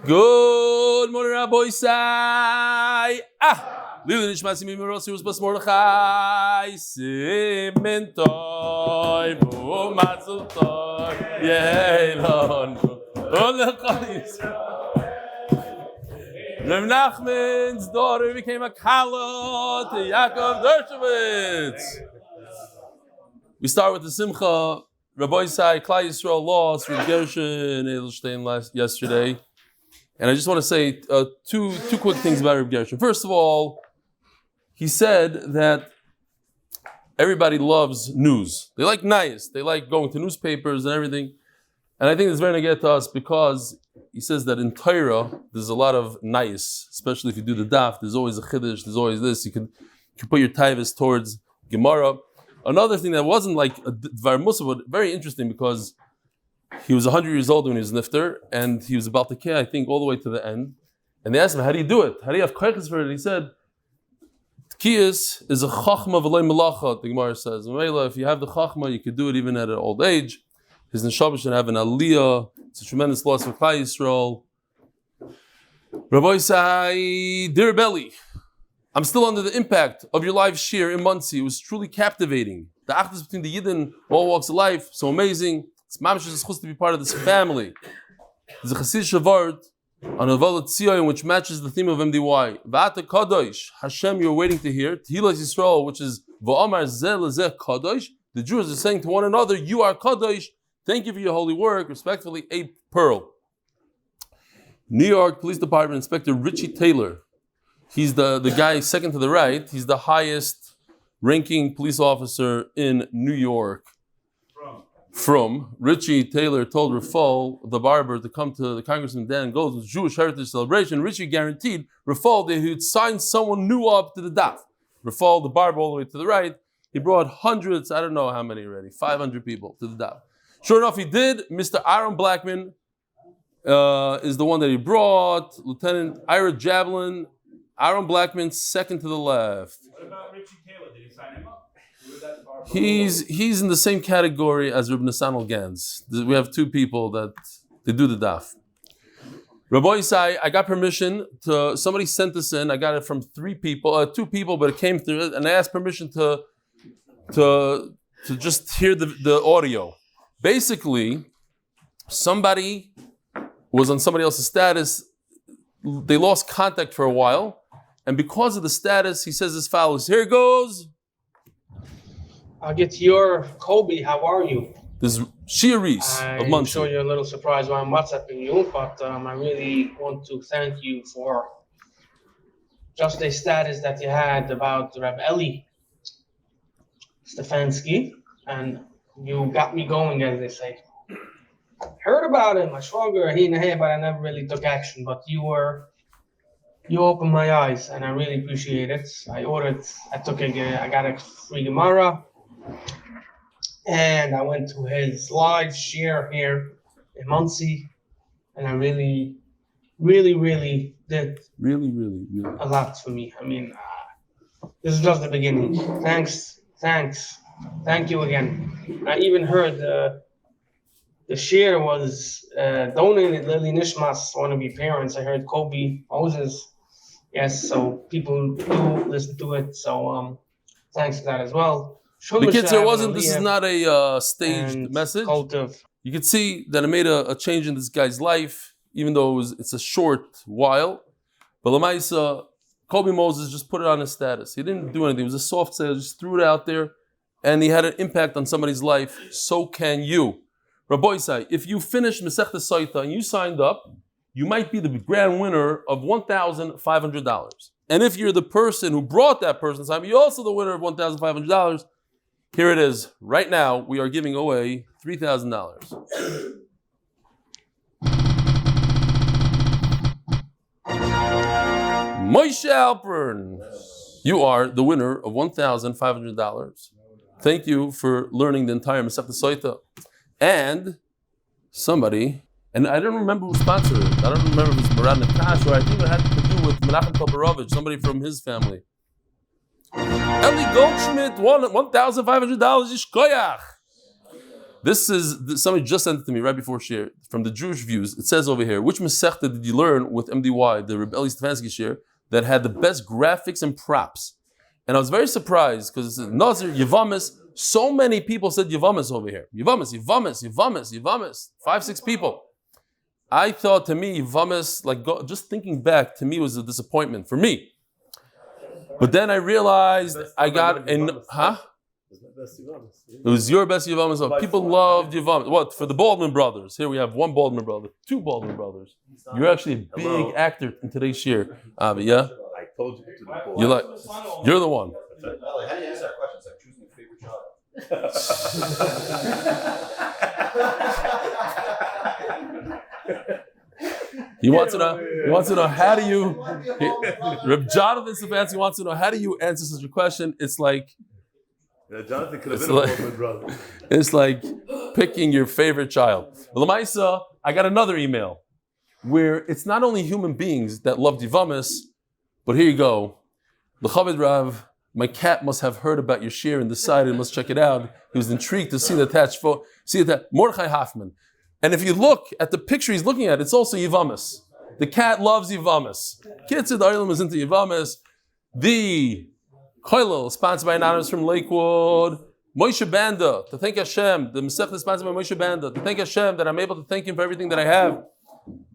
Good morning, Rabbi Sai. Lili Nishmasi Mimirosi was Bas Mordechai. Simentoy, Mazutoy, Yelon. Reb Nachman's daughter became a kallah to Yaakov Dershowitz. We start with the Simcha. Rabbi Sai, Klal Yisrael lost with Gershon Edelstein yesterday. And I just want to say two quick things about Reb Gershon. First of all, he said that everybody loves news. They like nice. They like going to newspapers and everything. And I think it's very going to get to us because he says that in Torah, there's a lot of nice, especially if you do the daf. There's always a chiddush. There's always this. You can put your taivas towards Gemara. Another thing that wasn't like a Dvar Musa, but very interesting because he was 100 years old when he was nifter, and he was about to kill, I think, all the way to the end. And they asked him, how do you do it? How do you have koiches for it? And he said, Tkiyas is a chachma v'lei melacha, the Gemara says. If you have the chachma, you could do it even at an old age. His neshama should have an aliyah. It's a tremendous loss for Klal Yisrael. Rabbi Sai, dear Belly, I'm still under the impact of your live shir in Muncie. It was truly captivating. The achdus between the Yidden, all walks of life, so amazing. It's mamish zechus to be part of this family. There's a chassid shavart on a Volat Tzion which matches the theme of MDY. V'ata kadosh, Hashem, you're waiting to hear. Tehillas Yisrael, which is v'amar zeh lezeh kadosh. The Jews are saying to one another, you are kadosh. Thank you for your holy work. Respectfully, A. Pearl. New York Police Department Inspector Richie Taylor. He's the guy second to the right. He's the highest ranking police officer in New York. From Richie Taylor told Raffle, the barber, to come to the Congressman Dayan Gold's Jewish Heritage Celebration. Richie guaranteed Raffle that he would sign someone new up to the daf. Raffle, the barber all the way to the right, he brought hundreds, I don't know how many already, 500 people to the daf. Sure enough, he did. Mr. Aaron Blackman is the one that he brought. Lieutenant Ira Javelin. Aaron Blackman, second to the left. What about Richie Taylor? Did he sign him up? He's in the same category as Reb Nassan Gans. We have two people that they do the daf. Rabbi Isai, I got permission to. Somebody sent this in. I got it from two people, but it came through, and I asked permission to just hear the audio. Basically, somebody was on somebody else's status. They lost contact for a while, and because of the status, he says as follows. Here it goes. I'll get to your Kobe. How are you? This is Shiris of Muncie. I'm sure you're a little surprised why I'm WhatsApping you, but I really want to thank you for just a status that you had about Reb Eli Stefansky, and you got me going, as they say. Heard about him, my shwager, he and hey, but I never really took action. But you opened my eyes, and I really appreciate it. I got a free Gemara, and I went to his live share here in Muncie, and I really, really, really did a lot for me. I mean, this is just the beginning. Thank you again. I even heard the share was donated. Lily Nishmas, one of your parents. I heard Kobe Moses. Yes, so people do listen to it. So thanks for that as well. The kids, this is not a staged message. You can see that it made a change in this guy's life, even though it's a short while. But Lamaisa, Kobe Moses just put it on his status. He didn't do anything. It was a soft sale, just threw it out there, and he had an impact on somebody's life. So can you. Rabbi Isai, if you finished Masechta Saita and you signed up, you might be the grand winner of $1,500. And if you're the person who brought that person's time, you're also the winner of $1,500. Here it is. Right now, we are giving away $3,000. Moshe Alpern, you are the winner of $1,500. Thank you for learning the entire Masechta Saita. And somebody, and I don't remember who sponsored it. I don't remember if it's Marad Nakash, or I think it had to do with Menachem Toporovich, somebody from his family. Eli Goldschmidt won $1,500. Yishkoyach. Somebody just sent it to me right before share from the Jewish views. It says over here, which Masechta did you learn with MDY, the Eli Stefansky share, that had the best graphics and props? And I was very surprised because it says Nazir, Yevamis. So many people said Yevamis over here. Yevamis. 5-6 people. I thought to me, Yevamis, just thinking back, to me was a disappointment for me. But then I realized I got in, It was your best Yevamis. People loved Yevamis. What? For the Baldwin brothers. Here we have one Baldwin brother, 2 Baldwin brothers. You're actually a big actor in today's year. Avi, yeah? I told you to the You're the one. How do you answer that question? It's like choosing your favorite child. He wants to know how do you, Reb Jonathan Stefansky wants to know how do you answer such a question? It's like, Jonathan could have been a Baldwin brother. It's like picking your favorite child. L'maisa, I got another email where it's not only human beings that love Yevamis, but here you go. Yocheved Rav, my cat must have heard about your share and decided must check it out. He was intrigued to see the attached photo. See that Mordechai Hoffman. And if you look at the picture he's looking at, it's also Yevamis. The cat loves Yevamis. Kitzur Dayan is into Yevamis. The Koilel, sponsored by Anonymous from Lakewood. Moshe Banda, to thank Hashem. The Masechta is sponsored by Moshe Banda. To thank Hashem that I'm able to thank Him for everything that I have.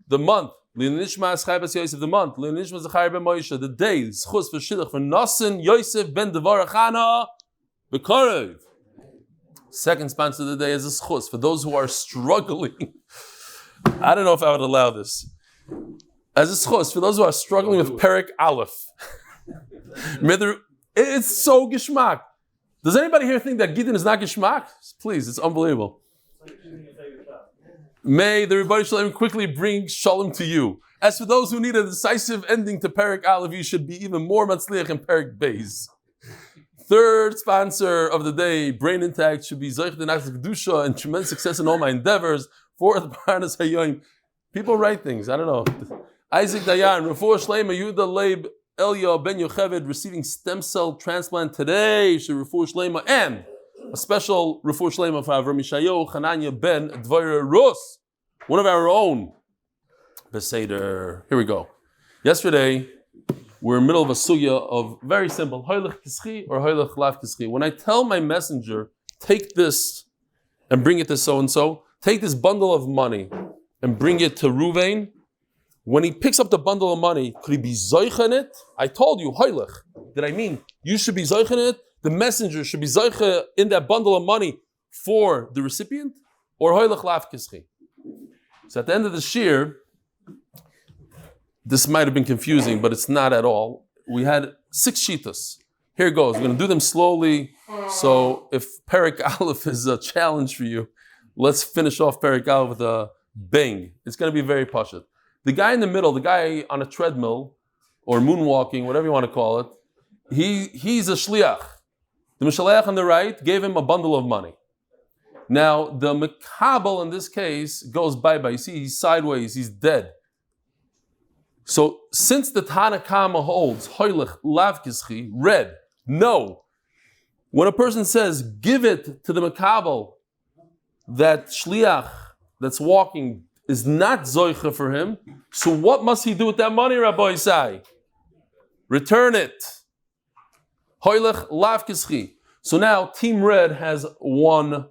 The month. L'nishma Aschai Yosef, the month. L'nishma Zecharya ben Moshe, the day. Zechus for Shidduch for Nosson, Yosef ben Dvora Chana, B'Korev. Second sponsor of the day is a Zechus for those who are struggling. I don't know if I would allow this. As a Zechus for those who are struggling with Perek Aleph. It's so geschmack. Does anybody here think that Gittin is not geschmack? Please, it's unbelievable. May the Rebbeinu Shalom quickly bring Shalom to you. As for those who need a decisive ending to Perek Aleph, you should be even more מצליח in Perek Beis. Third sponsor of the day, Brain Intact, should be Zechut and Kedusha and tremendous success in all my endeavors. Fourth, Parnas Hayoim. People write things, I don't know. Isaac Dayan, Refuah shelema, Yehuda Leib Elya ben Yocheved receiving stem cell transplant today. Should Refuah shelema and a special Refuah shelema for Avram Chana ben Dvora Rus, one of our own. Beseder. Here we go. Yesterday, we're in the middle of a sugya of very simple, hoylech kischi or hoylech lav kischi. When I tell my messenger, take this and bring it to so-and-so, take this bundle of money and bring it to Ruvain, when he picks up the bundle of money, could he be zoich in it? I told you, hoylech. Did I mean you should be zoich in it? The messenger should be zoich in that bundle of money for the recipient? Or hoylech lav kischi? So at the end of the shir, this might have been confusing, but it's not at all. We had 6 shitas. Here it goes. We're going to do them slowly. So if Perek Aleph is a challenge for you, let's finish off Perek Aleph with a bang. It's going to be very pashut. The guy in the middle, the guy on a treadmill or moonwalking, whatever you want to call it, he's a shliach. The Mishaleach on the right gave him a bundle of money. Now, the Mekabel in this case goes bye-bye. You see, he's sideways, he's dead. So, since the Tanakama holds, hoylech lav kischi, red, no. When a person says, give it to the Mekabel, that shliach that's walking is not zoicha for him, so what must he do with that money, Rabbi Isai? Return it. Hoylech lav kischi. So now, Team Red has one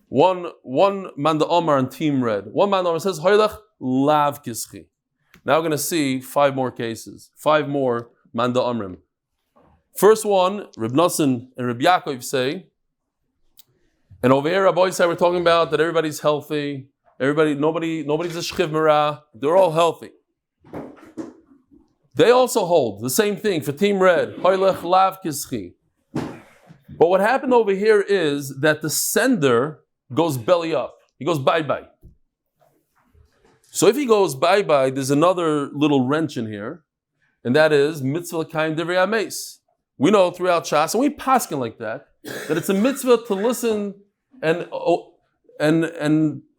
Manda Omar on Team Red. One Manda Omar says, hoylech lav kischi. Now we're going to see 5 more cases, 5 more Manda Omrim. First one, Reb Nosson and Reb Yaakov say, and over here, Rabbi Isai, we're talking about that everybody's healthy, nobody's a shchiv mera, they're all healthy. They also hold the same thing for Team Red, hoylech lav kischi. But what happened over here is that the sender goes belly up. He goes bye-bye. So if he goes bye-bye, there's another little wrench in here, and that is mitzvah l'kayim divrei hameis. We know throughout Shas, and we paskin like that it's a mitzvah to listen and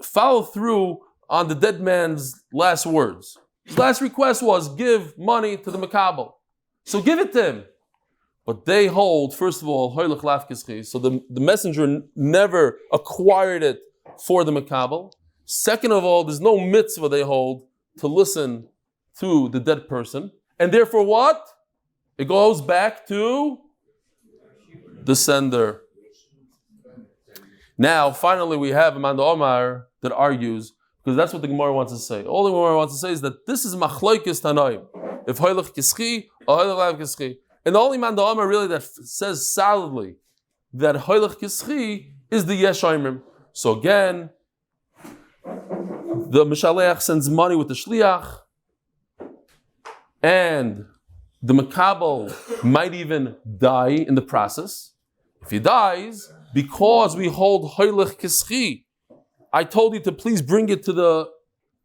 follow through on the dead man's last words. His last request was, give money to the Mekabel. So give it to him. But they hold, first of all, hoylech lav kischi. So the messenger never acquired it for the makabel. Second of all, there's no mitzvah they hold to listen to the dead person. And therefore what? It goes back to the sender. Now, finally, we have Amanda Omar that argues, because that's what the Gemara wants to say. All the Gemara wants to say is that this is machloikis tanoim. If hoylech kischi or hoylech lav kischi. And the only Amanda Omar really that says solidly that hoylech kischi is the yesh oimrim. So again, the Mishaleach sends money with the shliach, and the makabel might even die in the process. If he dies, because we hold hoylech kischi, I told you to please bring it to the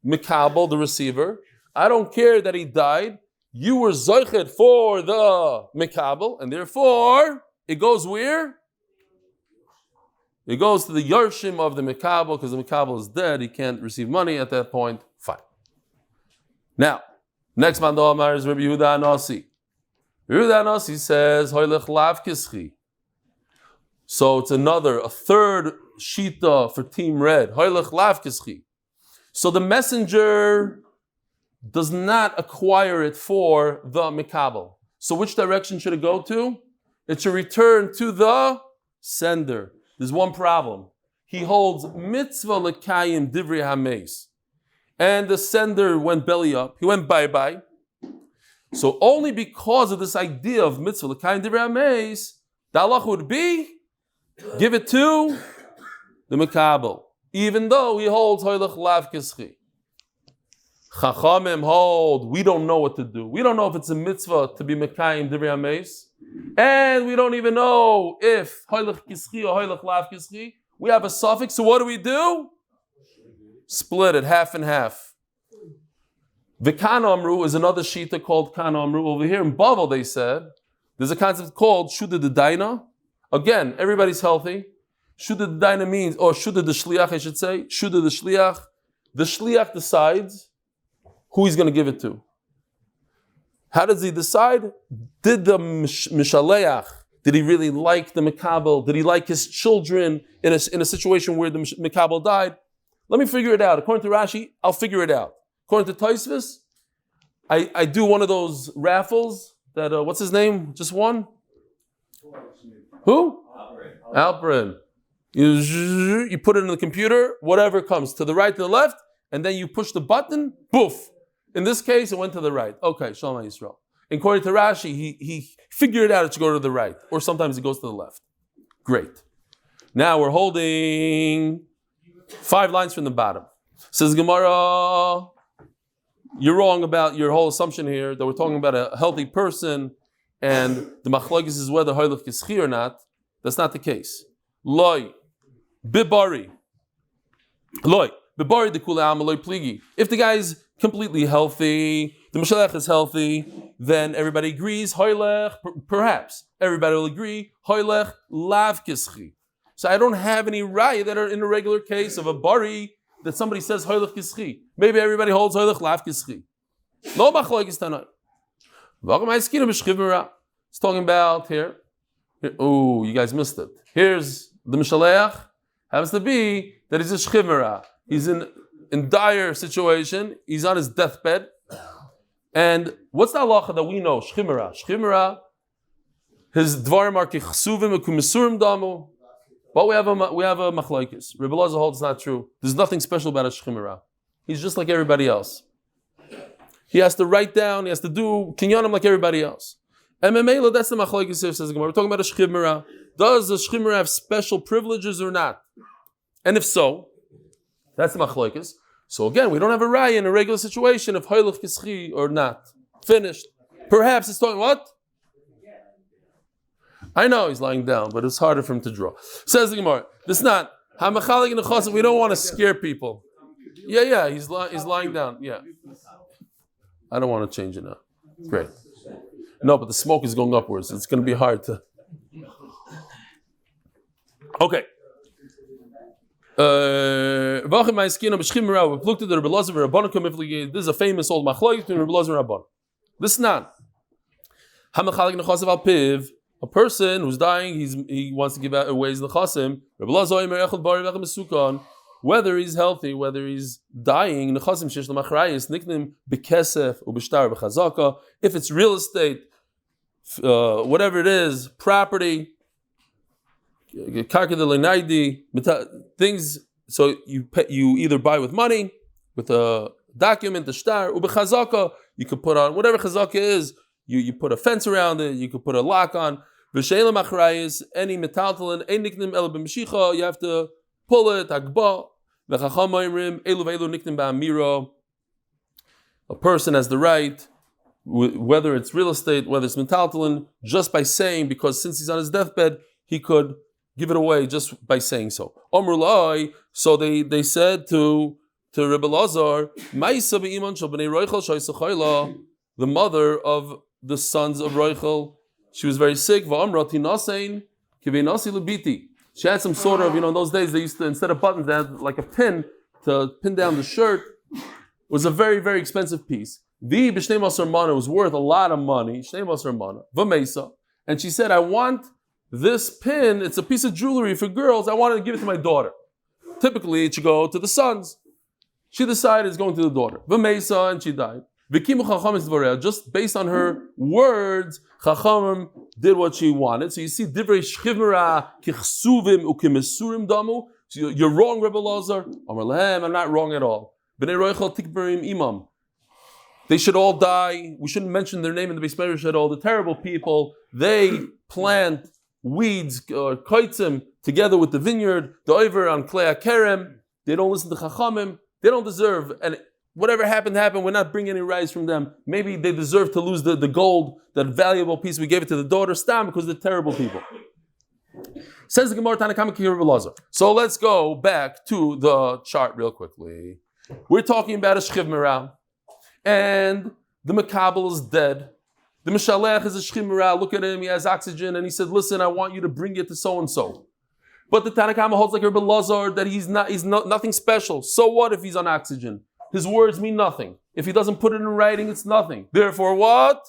makabel, the receiver. I don't care that he died. You were zochet for the makabel, and therefore it goes where? It goes to the yarshim of the makabel, because the makabel is dead. He can't receive money at that point. Fine. Now, next man Omar is Rabbi Yehuda Anasi. Rabbi Yehuda Anasi says hoylech lav kischi. So it's a third shita for Team Red. Hoylech lav kischi. So the messenger does not acquire it for the mikabel. So which direction should it go to? It should return to the sender. There's one problem. He holds mitzvah lekayim divrei hameis. And the sender went belly up. He went bye-bye. So only because of this idea of mitzvah lekayim divrei hameis, the halach would be give it to the makabel, even though he holds hoylech lav kischi. Chachamim hold, we don't know what to do. We don't know if it's a mitzvah to be mekayim divrei hameis, and we don't even know if hoylech kischi or hoylech lav kischi. We have a suffix, so what do? Split it half and half. The Kana Amru is another shita called Kana Amru. Over here in Bavel they said there's a concept called Shuda the Daina. Again, everybody's healthy. Shuda the Daina means, or Shuda the Shliach, I should say. Shuda the Shliach. The Shliach decides who he's going to give it to. How does he decide? Did the Mishaleach, did he really like the Makabel? Did he like his children in a situation where the Makabel died? Let me figure it out. According to Rashi, I'll figure it out. According to Tosfos, I do one of those raffles that, what's his name? Just one? Who? Alperin. You put it in the computer, whatever comes, to the right, to the left, and then you push the button, poof. In this case, it went to the right. Okay, Shalom Yisrael. According to Rashi, he figured out it should go to the right, or sometimes it goes to the left. Great. Now we're holding 5 lines from the bottom. Says Gemara, you're wrong about your whole assumption here that we're talking about a healthy person and the machlokes is whether hoylech kischi or not. That's not the case. Loi, bibari. Loi, bibari de kula amaloi pligi. If the guy's completely healthy, the Mashalech is healthy, then everybody agrees, hoylech, perhaps everybody will agree, hoylech lav kischi. So I don't have any raya that are in a regular case of a bari that somebody says hoylech kischi. Maybe everybody holds hoylech lav kischi. Lo machlokes tanoi. It's talking about here. Oh, you guys missed it. Here's the Mishaleach. Happens to be that he's a shchimera. He's in dire situation. He's on his deathbed. And what's the halacha that we know? Shchimera. Shchimera, his dvarim are kichsuvim u'kumisurim damu. But we have a machlokes. Rebbe Elazar holds it's not true. There's nothing special about a shchimera. He's just like everybody else. He has to write down, he has to do kinyanim like everybody else. And Memela, that's the machlokes here, says the Gemara. We're talking about a shchimera. Does the shchimera have special privileges or not? And if so, that's the machlokes. So again, we don't have a raya in a regular situation of hoylech kischi or not. Finished. Perhaps it's talking what? I know he's lying down, but it's harder for him to draw. Says the Gemara. This is not hamachalik in the chosam. We don't want to scare people. Yeah, he's lying down. Yeah. I don't want to change it now. Great. No, but the smoke is going upwards. It's going to be hard to. Okay. This is a famous old machlokes between Rebbe Elazar and Rabban. This is not. a person who's dying, he wants to give away his nechasim. Whether he's healthy, whether he's dying, nechasim shesh l'machrayis niknim bekesef ubishtar b'chazaka. If it's real estate, whatever it is, property, things. So you either buy with money, with a document, the shtar, ubechazaka. You could put on whatever chazaka is. You put a fence around it. You could put a lock on. V'she'elam achrayis any metaltalin ein niknim el b'mshicha. You have to pull it. Agba. V'chacham oimrim elu v'elu niknim ba'amiro. A person has the right, whether it's real estate, whether it's metaltalin, just by saying, because since he's on his deathbed, he could give it away just by saying so. Omru lai. So they said to Rebbe Lazar, Ma'isa be'iman shel b'nei Roichel sh'isachayla, the mother of the sons of Roichel, she was very sick. Va'amrati nasein kivei nasi lebiti. She had some sort of, in those days they used to, instead of buttons, they had like a pin to pin down the shirt. It was a very, very expensive piece. The b'shnei masar mana was worth a lot of money. Shnei masar mana. V'meisa. And she said, I want this pin, it's a piece of jewelry for girls, I wanted to give it to my daughter. Typically, it should go to the sons. She decided it's going to the daughter. V'meisa, and she died. V'kimu chacham is Dvora. Just based on her words, chachamim did what she wanted. So you see, divrei shchivmera kichsuvim ukimesurim damu. So you're wrong, Rebbe Lazar. Amar lehem, I'm not wrong at all. B'nei roichel tikberim imam. They should all die. We shouldn't mention their name in the Beis Medrash at all. The terrible people, they plant weeds or koitzim together with the vineyard, the over on klei kerem. They don't listen to chachamim. They don't deserve, and whatever happened. We're not bringing any rights from them. Maybe they deserve to lose the gold, that valuable piece we gave it to the daughter, stam, because they're terrible people. Says the Gemara Tanakama Rebbe Lazar. So let's go back to the chart real quickly. We're talking about a shchiv merah, and the makabel is dead. The mishalech is a shchiv merah. Look at him; he has oxygen, and he said, "Listen, I want you to bring it to so and so." But the Tanakama holds like Rebbe Lazar that he's nothing special. So what if he's on oxygen? His words mean nothing. If he doesn't put it in writing, it's nothing. Therefore, what?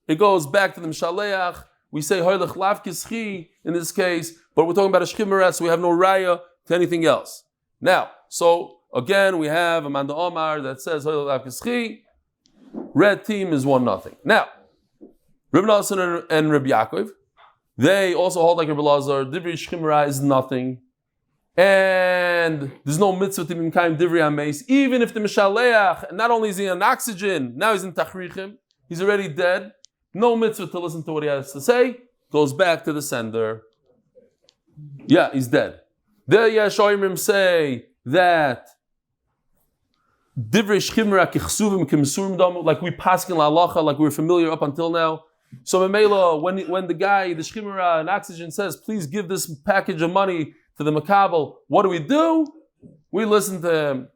It goes back to the Mishaleach. We say Hoylech Lav Kischi in this case, but we're talking about a Shchimera, so we have no raya to anything else. Now, so again, we have Amanda Omar that says Hoylech Lav Kischi. Red team is 1-0. Now, Reb Nosson and Reb Yaakov, they also hold like Reb Elazar. Divrei Shchimera is nothing. And there's no mitzvah to be mekayim divrei hameis. Even if the Mishaleach, not only is he on oxygen, now he's in tachrichim, he's already dead. No mitzvah to listen to what he has to say. Goes back to the sender. Yeah, he's dead. The Yashoimrim say that divrei shchimra kichsuvim kimsurim damu, like we paskin la'alacha, like we're familiar up until now. So Memela, when the guy, the shchimra and oxygen says, please give this package of money to the makabel, what do? We listen to him.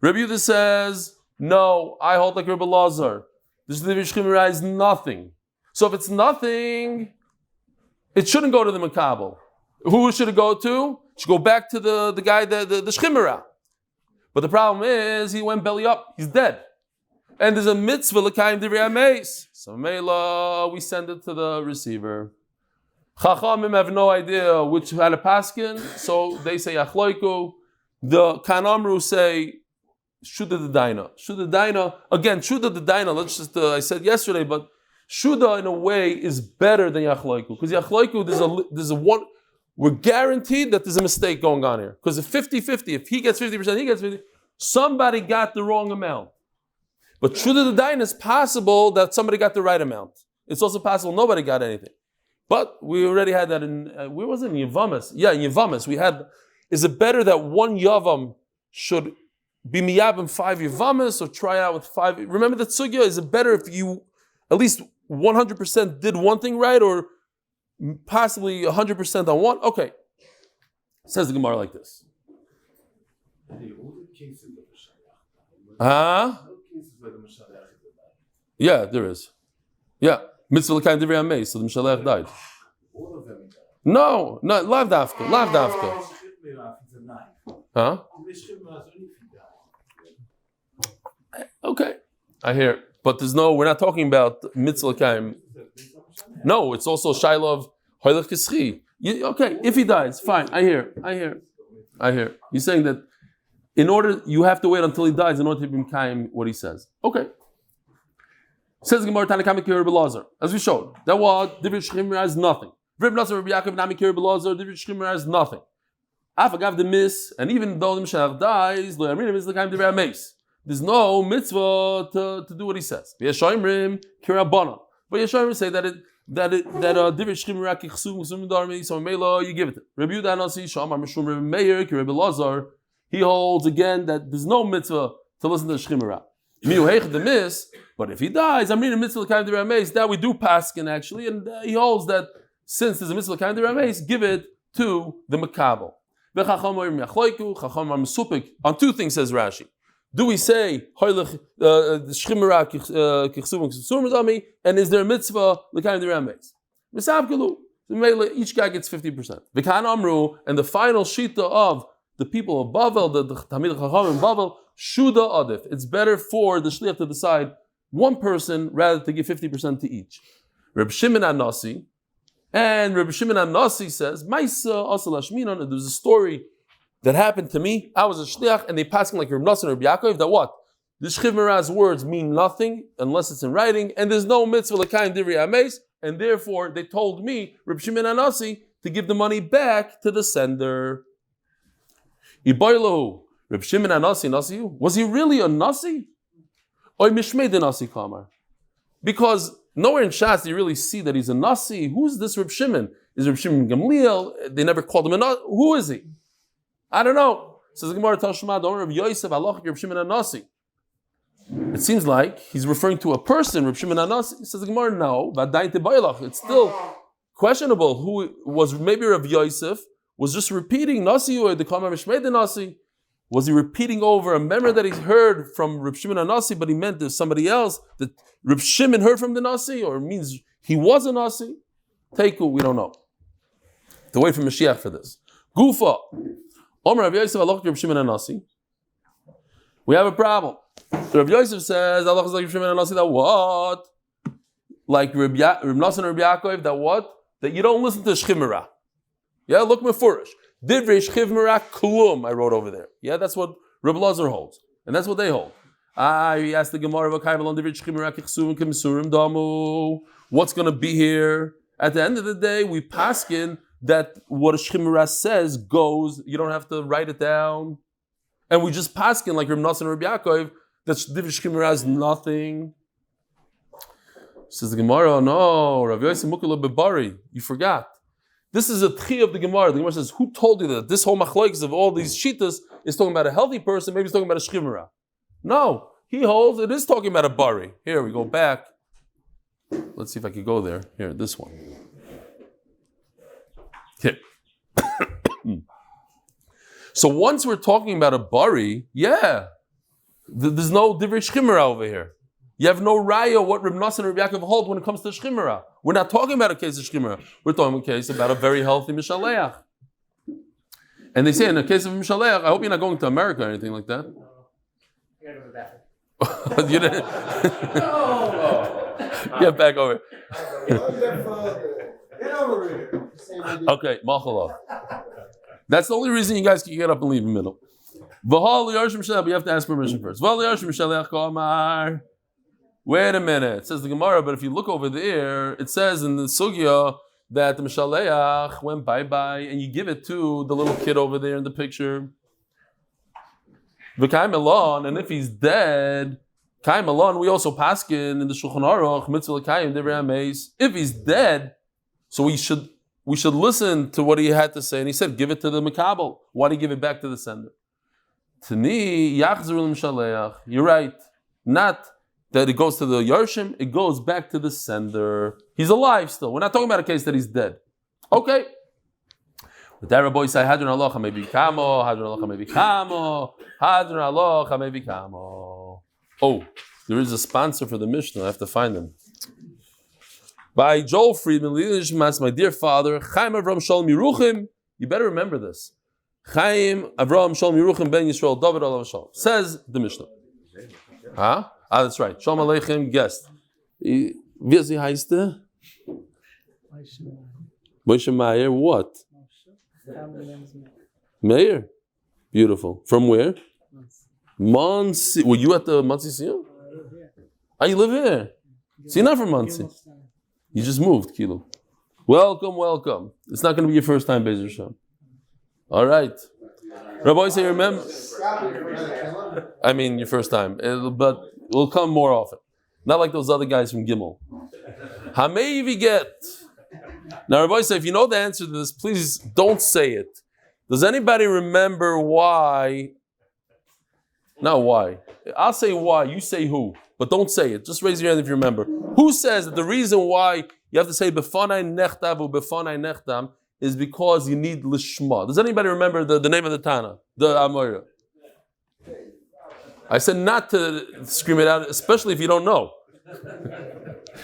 Rabbi Yehuda says, no, I hold like Rebbe Lazar. This divrei shchimra is nothing. So if it's nothing, it shouldn't go to the makabel. Who should it go to? It should go back to the guy, the shchimra. But the problem is, he went belly up. He's dead. And there's a mitzvah l'kayim divrei hameis. So Mela, we send it to the receiver. Chachamim have no idea which had a paskin, so they say achloiku. The kanamru say shuda the daina. Shuda daina again. Shuda the daina. Let's just I said yesterday, but shuda in a way is better than yachloiku, because yachloiku there's a one. We're guaranteed that there's a mistake going on here, because if 50-50, if he gets 50%, he gets 50%. Somebody got the wrong amount. But shuda the daina is possible that somebody got the right amount. It's also possible nobody got anything. But we already had that in, where was it? In Yavamas. Yeah, in Yavamas. We had, is it better that one Yavam should be miyabim 5 Yavamas or try out with 5? Remember the sugya, is it better if you at least 100% did one thing right or possibly 100% on one? Okay. Says the Gemara like this. Yeah, there is. Yeah. Mitzvah l'kayim divrei hameis, so the Mishaleach died. No, lav dafka. Huh? Okay, I hear. But we're not talking about mitzvah l'kayim. No, it's also Shiloh of Hoylech Kischi. Okay, if he dies, fine. I hear. He's saying that in order, you have to wait until he dies in order to be Mekayim what he says. Okay. Says Gemara Tanakam Kir Belazar. As we showed, that what Divrei Shchimra has nothing. Rib Nasser Rabbi Yaakov Nami Kir Belazar, Divrei Shchimra has nothing. Afagav the miss, and even though the Mashiach dies, Lo Yamrim is the kind of Meis. There's no mitzvah to do what he says. Yeshayimrim Kirabana. But Yeshayimrim say that Divrei Shchimra Kichsum Darmi, so Mela you give it. Rabbi Yehuda Nasi Shamar Mishum Rabbi Meir Kir Belazar. He holds again that there's no mitzvah to listen to the Shchimra. Miuhech the miss. But if he dies, I'm reading a mitzvah kind of Rameis, that we do paskin actually, and he holds that since there's a mitzvah kind of Rameis, give it to the Makabel. On two things says Rashi. Do we say and is there a mitzvah the kind of Rameis? Each guy gets 50%. And the final shita of the people of Bavel, the Tamid Chacham in Bavel, Shuda Adif. It's better for the shliach to decide one person rather to give 50% to each. Reb Shimon HaNasi, and Reb Shimon HaNasi says, Maisa Asal Hashminon, there's a story that happened to me. I was a shliach, and they passed like Reb Nosson and Reb Yaakov, that what? The Shchivmera's words mean nothing unless it's in writing, and there's no mitzvah l'kayim divrei hameis, and therefore they told me, Reb Shimon HaNasi, to give the money back to the sender. Iboilahu, Reb Shimon HaNasi, Nasi, was he really a Nasi? Or Mishmei de Nasi Kamar? Because nowhere in Shas do you really see that he's a Nasi. Who's this Reb Shimon? Is Reb Shimon Gamliel? They never called him a Nasi. Who is he? I don't know. Says the Gemara Tashma, don't Reb Yosef, Allah, Reb Shimon HaNasi. It seems like he's referring to a person, Reb Shimon HaNasi. Says the Gemara, no, it's still questionable who was. Maybe Reb Yosef was just repeating Nasi or the Kamar Mishmei de Nasi. Was he repeating over a memory that he heard from Reb Shimon HaNasi, but he meant there's somebody else that Reb Shimon heard from the Nasi, or it means he was a Nasi? Teiku, we don't know. To wait for Mashiach for this. Gufa. Omer Rav Yosef Allah Reb Shimon HaNasi. We have a problem. Rav Yosef says Allah is like Reb Shimon HaNasi, that what? Like Reb Nosson and Reb Yaakov, that what? That you don't listen to Shchimera. Yeah, look Mefurish. Divrei Shchivmera Klum, I wrote over there. Yeah, that's what Reb Lazar holds. And that's what they hold. He asked the Gemara, what's going to be here? At the end of the day, we paskin that what a Shchimera says goes. You don't have to write it down. And we just paskin like Reb Nosson and Reb Yaakov that Divrei Shchimera is nothing. Says the Gemara, no, Rav Yosef Mukula Bebari, you forgot. This is a tchi of the Gemara. The Gemara says, who told you that this whole machlokes of all these shitas is talking about a healthy person, maybe he's talking about a shchivmera? No, he holds it is talking about a bari. Here, we go back. Let's see if I can go there. Here, this one. Here. So once we're talking about a bari, there's no divrei shchimera over here. You have no raya what Reb Nosson and Reb Yaakov hold when it comes to shchimera. We're not talking about a case of shchimera. We're talking about a case about a very healthy mishaleach. And they say in a case of mishaleach, I hope you're not going to America or anything like that. You didn't. Get back over. Get over here. Okay, machallah. That's the only reason you guys can get up and leave in the middle. But you have to ask permission first. Wait a minute, it says the Gemara, but if you look over there, it says in the Sugya that the Mishaleach went bye-bye and you give it to the little kid over there in the picture. V'kaim elon, and if he's dead, kaim elon, we also paskin in the Shulchan Aruch, mitzvah l'kayim divrei hameis. If he's dead, so we should listen to what he had to say. And he said, give it to the Makabel. Why do you give it back to the sender? Tani yachzur l'mishaleach. You're right. Not that it goes to the Yarshim, it goes back to the sender. He's alive still. We're not talking about a case that he's dead. Okay. But that Rabbi say, Hadran alocha maybe kamo, Hadran alocha maybe kamo, Hadran alocha maybe kamo. Oh, there is a sponsor for the Mishnah. I have to find them. By Joel Friedman, my dear father, Chaim Avram Shalom Yeruchim. You better remember this. Chaim Avram Shalom Yeruchim ben Yisrael David Alav Shalom. Says the Mishnah. Huh? That's right. Shalom Aleichem, guest. Wie sie heißt? Moshe Meyer, what? Meyer. Beautiful. From where? Muncie. Were you at the Muncie Siyum? Oh, you live here. So you're not from Muncie. You just moved, Kilo. Welcome. It's not going to be your first time, Bezer Hashem. All right. Rabbi, say remember. I mean, your first time. But it will come more often. Not like those other guys from Gimel. Hameivi get. Now, Rabbi, say if you know the answer to this, please don't say it. Does anybody remember why? Not why. I'll say why. You say who. But don't say it. Just raise your hand if you remember. Who says that the reason why you have to say befanai nechtav or befanai nechtam is because you need lishma? Does anybody remember the name of the Tana? The Amora? I said not to scream it out, especially if you don't know.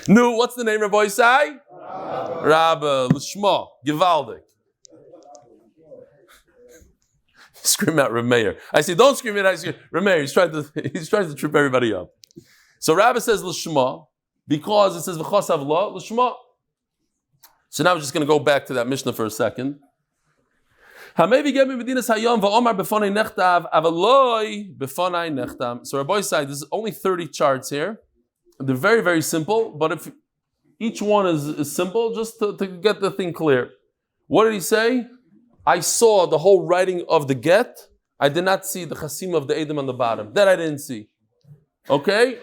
No, what's the name, Rabbi Isai? Rabba, lishma, givaldik. Scream out Rameir. I say, don't scream it. I say, Rameir. He's trying to trip everybody up. So Rabbi says l'shma because it says v'chosav la l'shma. So now we're just going to go back to that Mishnah for a second. Hamevi get me medinas hayom va'omar befonei nechtav avaloi befonei nechtam. So Rabbi said there's only 30 charts here. They're very, very simple. But if each one is simple, just to get the thing clear. What did he say? I saw the whole writing of the get. I did not see the chasim of the Edom on the bottom. That I didn't see. Okay?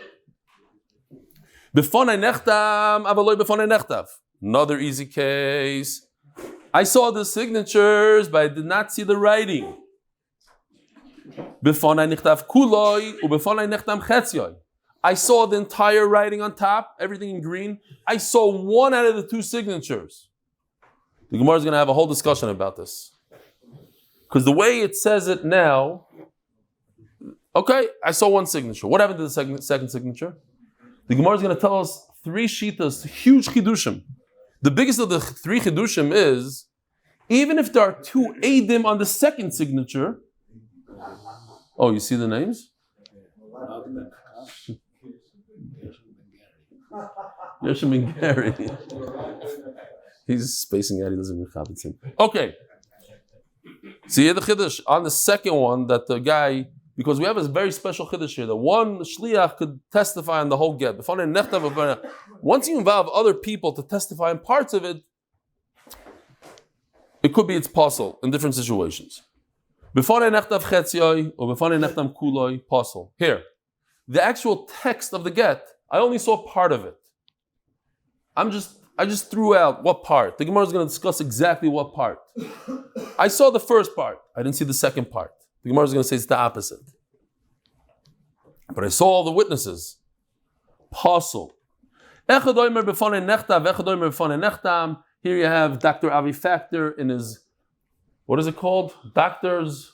Befonei nechtam, avaloi befonei nechtav. Another easy case. I saw the signatures, but I did not see the writing. Befonei nechtav kuloi, ubefonei nechtam chetziyoi. I saw the entire writing on top, everything in green. I saw one out of the two signatures. The Gemara is going to have a whole discussion about this. Because the way it says it now, okay, I saw one signature. What happened to the second signature? The Gemara is going to tell us 3 shitas, huge chidushim. The biggest of the 3 chidushim is, even if there are 2 eidim on the second signature, oh, you see the names? Yosef ben Gary. He's spacing out, he doesn't have it. Okay. See here the chiddush on the second one that the guy, because we have a very special chiddush here, that one shliach could testify on the whole get. Once you involve other people to testify on parts of it, it could be it's possible in different situations. Here, the actual text of the get, I only saw part of it. I just threw out what part. The Gemara is going to discuss exactly what part. I saw the first part. I didn't see the second part. The Gemara is going to say it's the opposite. But I saw all the witnesses. Apostle. Here you have Dr. Avi Factor in his, what is it called? Doctor's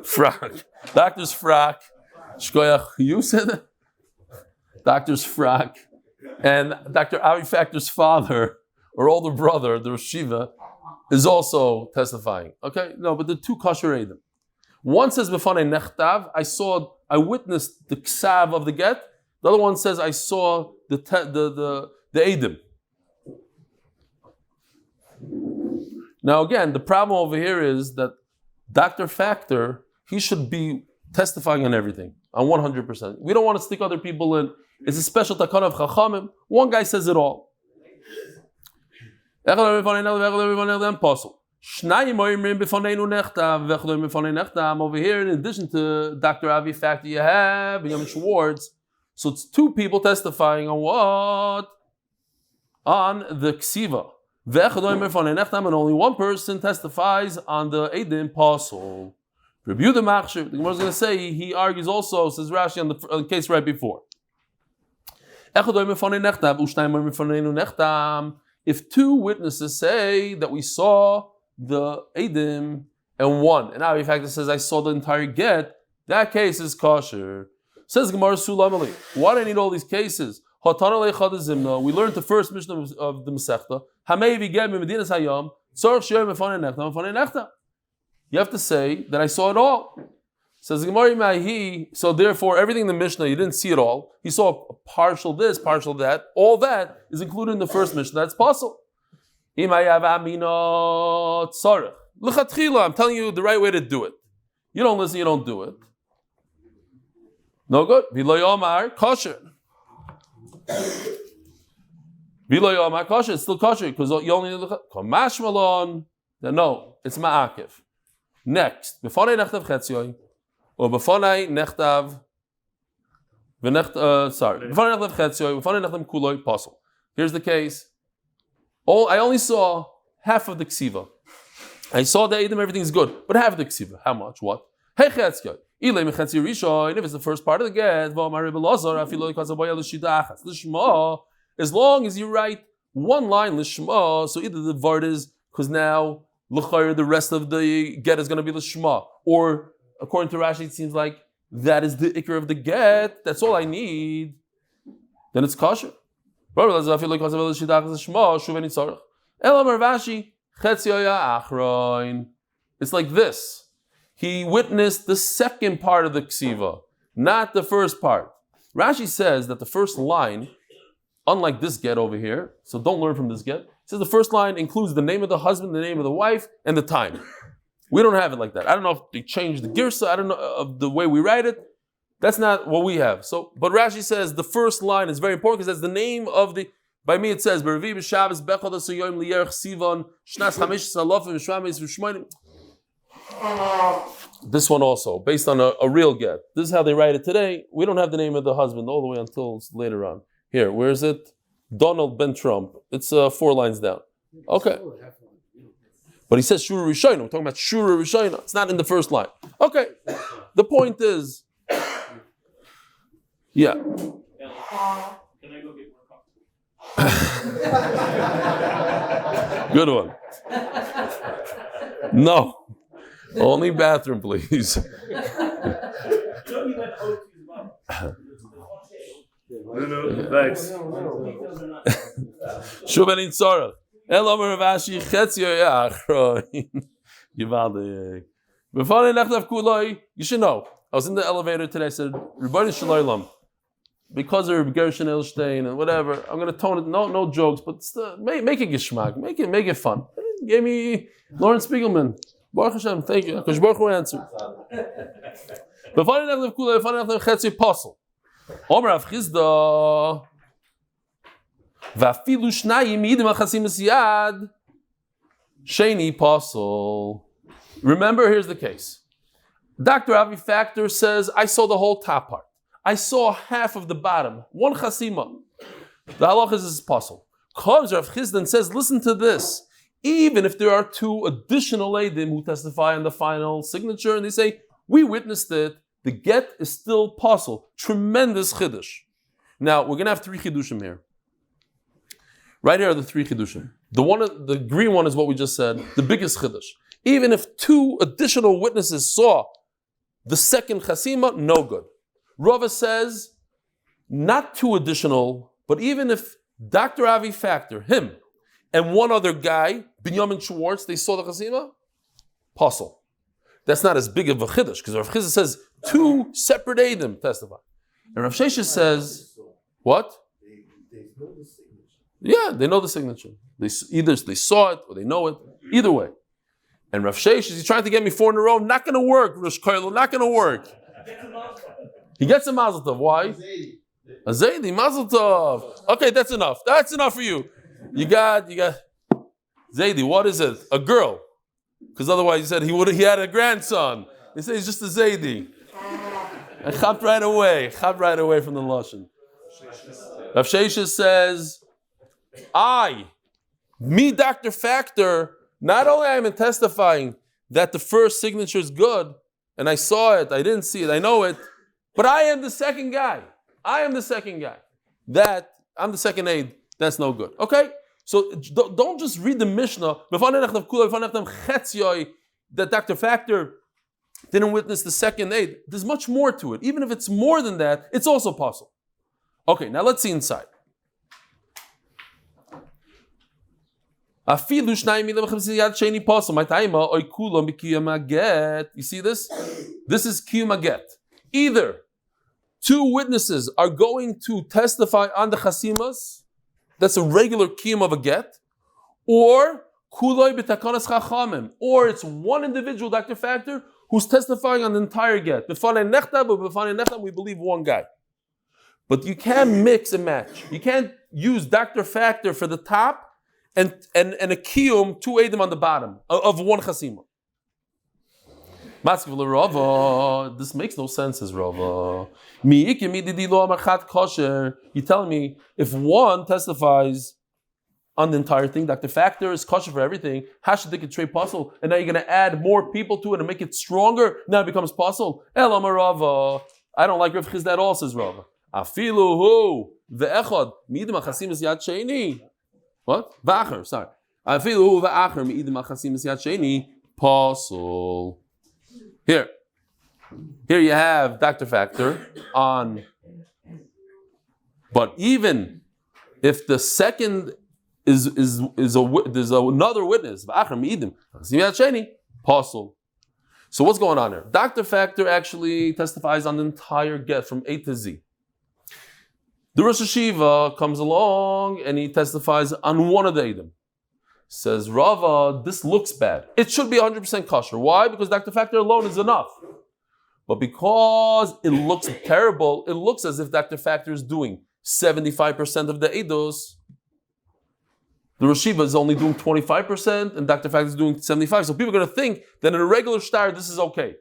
frock. Doctor's frock. Shkoyach, you said it? Doctor's frock. And Dr. Avi Factor's father, or older brother, the Rosh Shiva, is also testifying. Okay? No, but the 2 kosher edim. One says, Befanei nechtav, I witnessed the ksav of the get. The other one says, I saw the edim. Now again, the problem over here is that Dr. Factor, he should be testifying on everything, on 100%. We don't want to stick other people in. It's a special takana of chachamim. One guy says it all. Over here, in addition to Dr. Avi Factor, you have Yom Schwartz. So it's 2 people testifying on what? On the ksiva. And only one person testifies on the Eidim Apostle. Review the Machshir. The Gemara is going to say, he argues also, says Rashi on the case right before. If 2 witnesses say that we saw the Eidim and one, and now in fact it says I saw the entire get, that case is kosher. Says Gemara Sulamali. Why do I need all these cases? We learned the first mission of the Masechta. You have to say that I saw it all. Says Gemara Mahi, so therefore everything in the Mishnah, you didn't see it all. You saw partial this, partial that. All that is included in the first Mishnah. That's possible. I'm telling you the right way to do it. You don't listen, you don't do it. No good. Viloyomar kosher. Viloyomar kosher. It's still kosher because you only look mashmalon. No, it's ma'akiv. Next, b'fonei nechtav chetzioy, or b'fonei nechtav. B'fonei nechtav chetzioy, b'fonei nechtav kuloi posel. Here's the case. I only saw half of the ksiva. I saw the Edom, everything's good, but half of the ksiva. How much? What? Hey chetzioy. If it's the first part of the get, as long as you write one line lishma, so either the vart is because now the rest of the get is going to be lishma, or according to Rashi, it seems like that is the ikr of the get. That's all I need. Then it's kosher. It's like this. He witnessed the second part of the ksiva, not the first part. Rashi says that the first line, unlike this get over here, so don't learn from this get, it says the first line includes the name of the husband, the name of the wife, and the time. We don't have it like that. I don't know if they changed the girsa, I don't know of the way we write it. That's not what we have. So, but Rashi says the first line is very important because that's the name of the, by me it says, B'Revi b'Shabbos bechol d'soyom liyerech sivan shnas chamish salofim shmamis v'shmoinim. This one also, based on a real get. This is how they write it today. We don't have the name of the husband all the way until later on. Here, where is it? Donald Ben Trump. It's 4 lines down. Okay. But he says Shura Rishayna. We're talking about Shura Rishayna. It's not in the first line. Okay. The point is, yeah. Can I go get more coffee? Good one. No. Only bathroom, please. No, thanks. Shuvenin Tzorach. Elomer Ravashi Chetzio Yachroin. You should know. I was in the elevator today. I said, Rebbeinu Shalom. Because of Gershon Elstein and whatever, I'm going to tone it. No jokes, but still, make it geschmack. Make it fun. Gave me Lawrence Spiegelman. Baruch Hashem, thank you. Because Baruch Hu answered. B'fanei nechtav kulei, b'fanei nechtav chetzi posel. Omer Rav Chizda. V'afilu shnayim yidim al chasimus yad. Sheni posel. Remember, here's the case. Dr. Avi Factor says, I saw the whole top part. I saw half of the bottom. One chasima. The halach is posel. Comes Rav Chizda and says, listen to this. Even if there are 2 additional Eidim who testify on the final signature and they say, we witnessed it, the get is still possible. Tremendous chiddush. Now, we're going to have 3 chiddushim here. Right here are the 3 chiddushim. The green one is what we just said, the biggest chiddush. Even if 2 additional witnesses saw the second chasima, no good. Rava says, not 2 additional, but even if Dr. Avi Factor, him, and one other guy, Binyamin Schwartz, they saw the chasima, posel. That's not as big of a chiddush, because Rav Chizda says 2 separate Eidim testify. And Rav Sheshes says, what? They know the signature. Yeah, they know the signature. Either they saw it or they know it. Either way. And Rav Sheshes, he's trying to get me 4 in a row. Not going to work, Rosh Koilo, not going to work. He gets a mazel tov. Why? A Zaidi, mazel tov. Okay, that's enough. That's enough for you. You got Zaidi. What is it? A girl, because otherwise he said he had a grandson. He said he's just a Zaidi. I chapped right away from the lashon. Rav Sheshes says, me, Dr. Factor. Not only am I testifying that the first signature is good, and I saw it, I didn't see it, I know it, but I am the second guy. I'm the second aid. That's no good. Okay? So don't just read the Mishnah that Dr. Factor didn't witness the second aid. There's much more to it. Even if it's more than that, it's also possible. Okay, now let's see inside. You see this? This is kiyum get. Either two witnesses are going to testify on the chasimas, that's a regular kiyum of a get, or it's one individual, Dr. Factor, who's testifying on the entire get. We believe one guy. But you can't mix and match. You can't use Dr. Factor for the top and a kiyum, two edim on the bottom of one chasima. This makes no sense, says Rava. You're telling me if one testifies on the entire thing, Dr. Factor is kosher for everything, how should they get trade puzzle? And now you're going to add more people to it and make it stronger? Now it becomes puzzle. I don't like Rav Chiz at all, says Rava. Afilu ve'echad mi'idim achasimis yad sheni. What? V'acher, sorry. Afilu ve'acher mi'idim achasimis yad sheni. Puzzle. Here you have Dr. Factor on. But even if the second there's another witness, Apostle. So what's going on there? Dr. Factor actually testifies on the entire get from A to Z. The Rosh Hashiva comes along and he testifies on one of the Edom. Says Rava, this looks bad. It should be 100% kosher. Why? Because Dr. Factor alone is enough. But because it looks terrible, it looks as if Dr. Factor is doing 75% of the Eidos. The Rosh Hashiva is only doing 25% and Dr. Factor is doing 75%. So people are going to think that in a regular shtar, this is okay.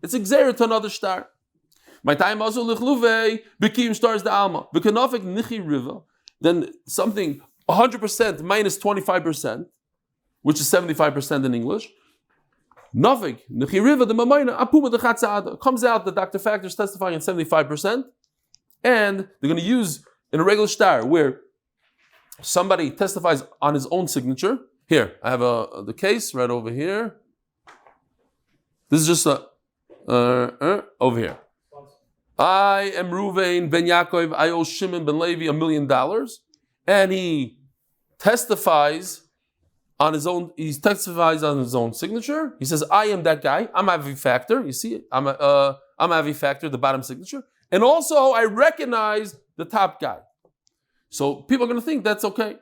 It's exer to another shtar. My time also lichluve bekim stars the alma. Bekanofik nichi riva. Then something 100% minus 25%, which is 75% in English. Nofik nichi riva the mamayna apuma the chatzada. Comes out that Dr. Factor is testifying at 75%, and they're going to use in a regular shtar where somebody testifies on his own signature. Here, I have the case right over here. This is just over here. I am Ruvain ben Yaakov. I owe Shimon ben Levi $1 million, and he testifies on his own. He testifies on his own signature. He says, "I am that guy. I'm Avi Factor. You see it? I'm Avi Factor, the bottom signature, and also I recognize the top guy." So people are going to think that's okay.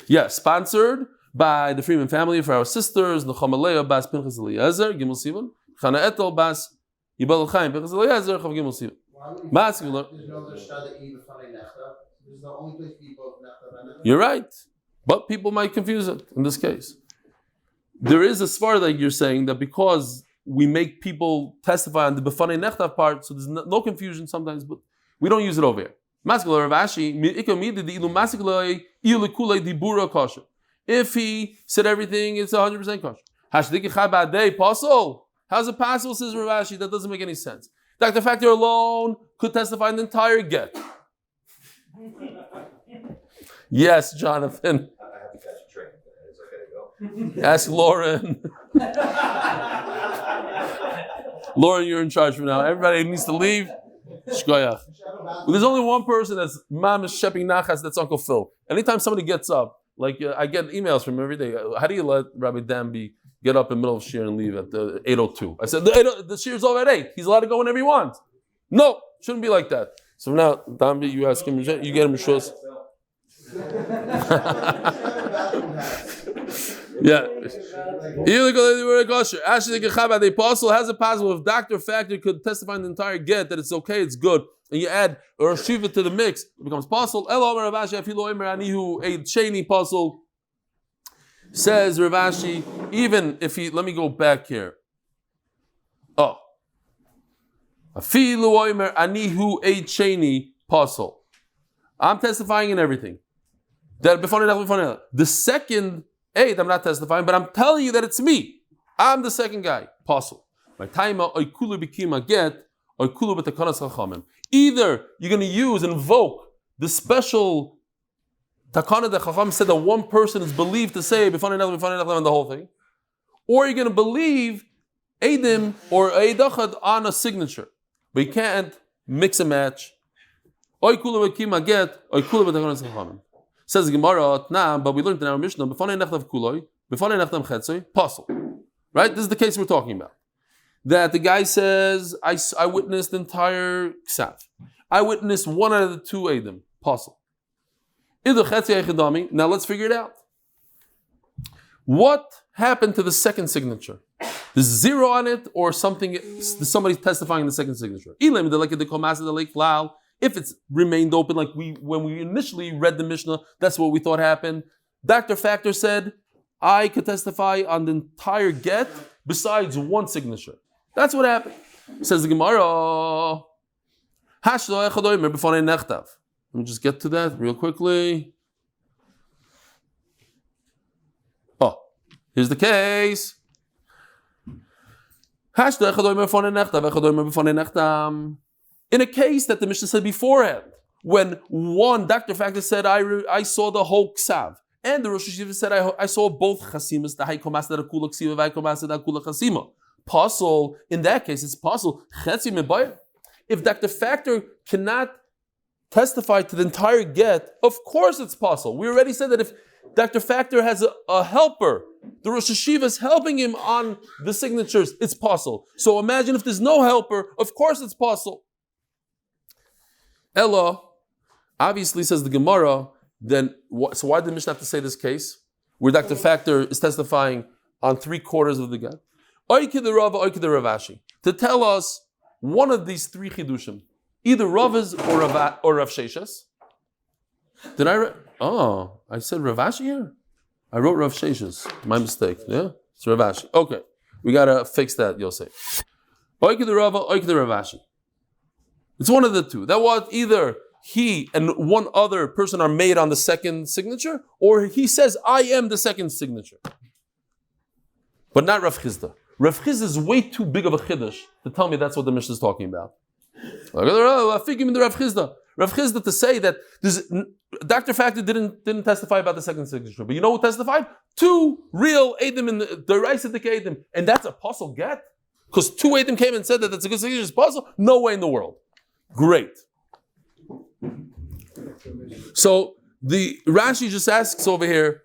Yeah, sponsored by the Friedman Family for our sisters, נחama Leah bas Pנחas Eliazer, Gimel Sivan, Chana Etel bas Yibal Chaim Pנחas Eliazer, Chav Gimel Sivan. There's no other shtar that even funny nechta. There's the only place people nechta. You're right, but people might confuse it in this case. There is a svar that you're saying that because we make people testify on the B'fanei Nechta part, so there's no confusion sometimes, but we don't use it over here. If he said everything, it's 100% kosher. How's it possible, says Rav Ashi? That doesn't make any sense. Dr. Factor alone could testify in the entire get. Yes, Jonathan. I have to catch a train. It's okay to go. Ask Lauren. Lauren, you're in charge from now. Everybody needs to leave. Shkoyach. Well, there's only one person that's mamish shepping nachas. That's Uncle Phil. Anytime somebody gets up, like I get emails from him every day. How do you let Rabbi Danby get up in the middle of shir and leave at the 8:02? I said the shir is over at 8. He's allowed to go whenever he wants. No, shouldn't be like that. So now Danby, you ask him, you get him shus. Yeah. Actually, the apostle has a possible if Dr. Factor could testify in the entire get that it's okay, it's good, and you add or shiva to the mix, it becomes apostle. Apostle says Rav Ashi, even if he, let me go back here. Oh. Apostle. I'm testifying in everything. The second aid, I'm not testifying, but I'm telling you that it's me. I'm the second guy. Apostle. Either you're going to use and invoke the special takana that Chacham said that one person is believed to say b'fanei and the whole thing, or you're going to believe Eidim or Eidachad on a signature, but you can't mix and match. Says the Gemara, but we learned in our Mishnah, b'fanei nechtav kuloi, b'fanei nechtav chetzoi, pasul. Right? This is the case we're talking about. That the guy says, I witnessed the entire ksav. I witnessed one out of the two Eidim, pasul. Now let's figure it out. What happened to the second signature? There's zero on it, or somebody's testifying in the second signature. If it's remained open, like when we initially read the Mishnah, that's what we thought happened. Dr. Factor said, I could testify on the entire get besides one signature. That's what happened. Says the Gemara. Let me just get to that real quickly. Oh, here's the case. In a case that the Mishnah said beforehand, when one Dr. Factor said, I saw the whole ksav, and the Rosh Hashiva said, I saw both chasimas, the haikomas that akula ksiva, haikomas that akula chasima. Pasul, in that case, it's pasul. If Dr. Factor cannot testify to the entire get, of course it's pasul. We already said that if Dr. Factor has a helper, the Rosh Hashiva is helping him on the signatures, it's pasul. So imagine if there's no helper, of course it's pasul. Ella, obviously says the Gemara, then so why did the Mishnah have to say this case? Where Dr. Factor is testifying on 3/4 of the get. Oike the Rava, Oike the Ravashi. To tell us one of these three chidushim, either Ravas or Rav Sheshas. Did I said Ravashi here? I wrote Rav Sheshas. My mistake. Yeah? It's Ravashi. Okay. We gotta fix that, Yosef. Oike the Rava, Oike the Ravashi. It's one of the two. That was either he and one other person are made on the second signature, or he says, I am the second signature. But not Rav Chizda. Rav Chizda is way too big of a chiddush to tell me that's what the Mishnah is talking about. Rav Chizda to say that Dr. Factor didn't testify about the second signature, but you know who testified? Two real Eidim in the decisive Eidim, and that's a pasul get? Because two Eidim came and said that that's a good signature, it's pasul? No way in the world. Great. So the Rashi just asks over here,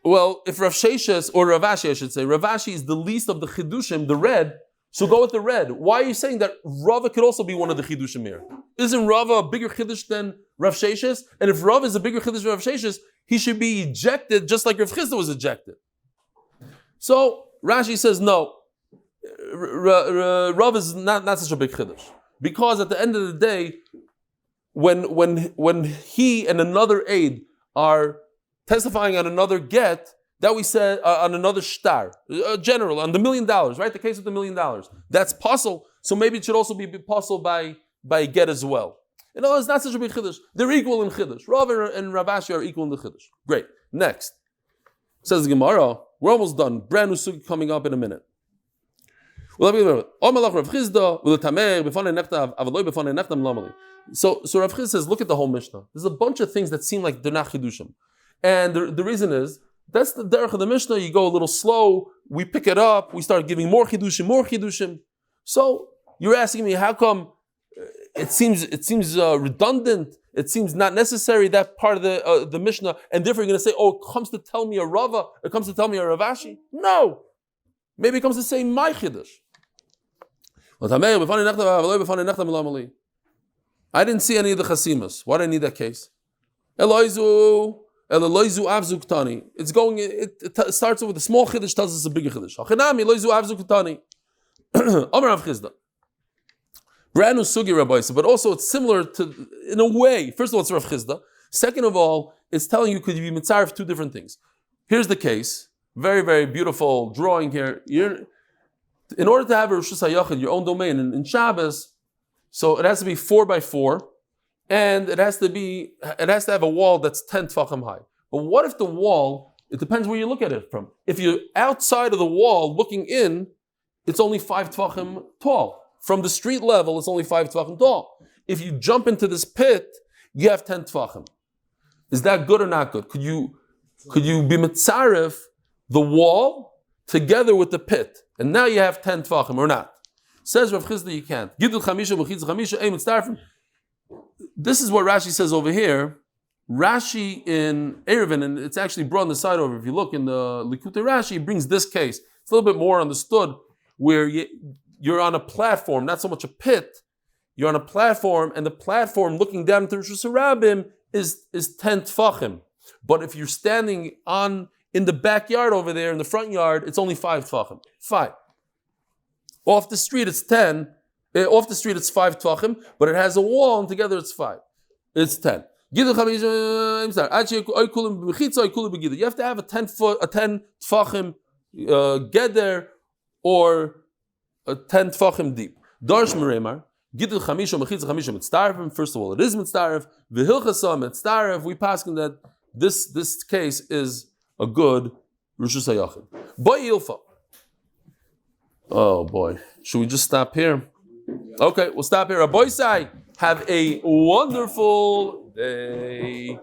well, if Rav Sheshas, or Ravashi I should say, Ravashi is the least of the chidushim, the red, so go with the red. Why are you saying that Rava could also be one of the chidushim here? Isn't Rava a bigger chidush than Rav Sheshas? And if Rava is a bigger chidush than Rav Sheshas, he should be ejected just like Rav Chizda was ejected. So Rashi says no, Rava is not such a big chidush. Because at the end of the day, when he and another aide are testifying on another get, that we said on another shtar, general, on the $1 million, right? The case of the $1 million. That's pasul, so maybe it should also be pasul by get as well. In other words, not such a big chiddush. They're equal in chiddush. Rav and Ravashi are equal in the chiddush. Great. Next. Says the Gemara, we're almost done. Brand new sugi coming up in a minute. So Rav Chizda says, look at the whole Mishnah. There's a bunch of things that seem like they're not chidushim. And the reason is, that's the derech of the Mishnah. You go a little slow, we pick it up, we start giving more chidushim. So you're asking me, how come it seems redundant, it seems not necessary, that part of the Mishnah, and therefore you're going to say, oh, it comes to tell me a Rava, it comes to tell me a Ravashi? No. Maybe it comes to say my chidush. I didn't see any of the chasimas. Why do I need that case? It's going. It starts with a small chiddush, tells us a bigger chiddush. Brand new sugi Rabbi, but also it's similar to, in a way. First of all, it's Rav Chizda. Second of all, it's telling you could you be mitzaref two different things. Here's the case. Very, very beautiful drawing here. In order to have a Rishus HaYachid, your own domain in Shabbos, so it has to be 4x4, and it has to have a wall that's 10 tefachim high. But what if the wall, it depends where you look at it from. If you're outside of the wall looking in, it's only 5 tefachim tall. From the street level, it's only 5 tefachim tall. If you jump into this pit, you have 10 tefachim. Is that good or not good? Could you be mitzaref the wall together with the pit, and now you have 10 tefachim or not? Says Rav Chizda, you can't. This is what Rashi says over here. Rashi in Eruvin, and it's actually brought on the side over. If you look in the Likutei Rashi, he brings this case. It's a little bit more understood, where you're on a platform, not so much a pit. You're on a platform, and the platform looking down into Rosh Hashanah is 10 tfachim. But if you're standing in the backyard over there, in the front yard, it's only 5 tfachim. 5. Off the street, it's 10. Off the street, it's 5 tfachim, but it has a wall, and together it's 5. It's 10. You have to have a 10 tfachim geder or a 10 tfachim deep. Darsh meremar. Gittin chamisha mechitza chamisha mitzdarevim. First of all, it is mitzdarev. V'hilchasa mitzdarev. We paskin that this case is a good rishus hayachid. Boy ilfa. Oh boy, should we just stop here? Okay, we'll stop here. Rabbi Sai, have a wonderful day.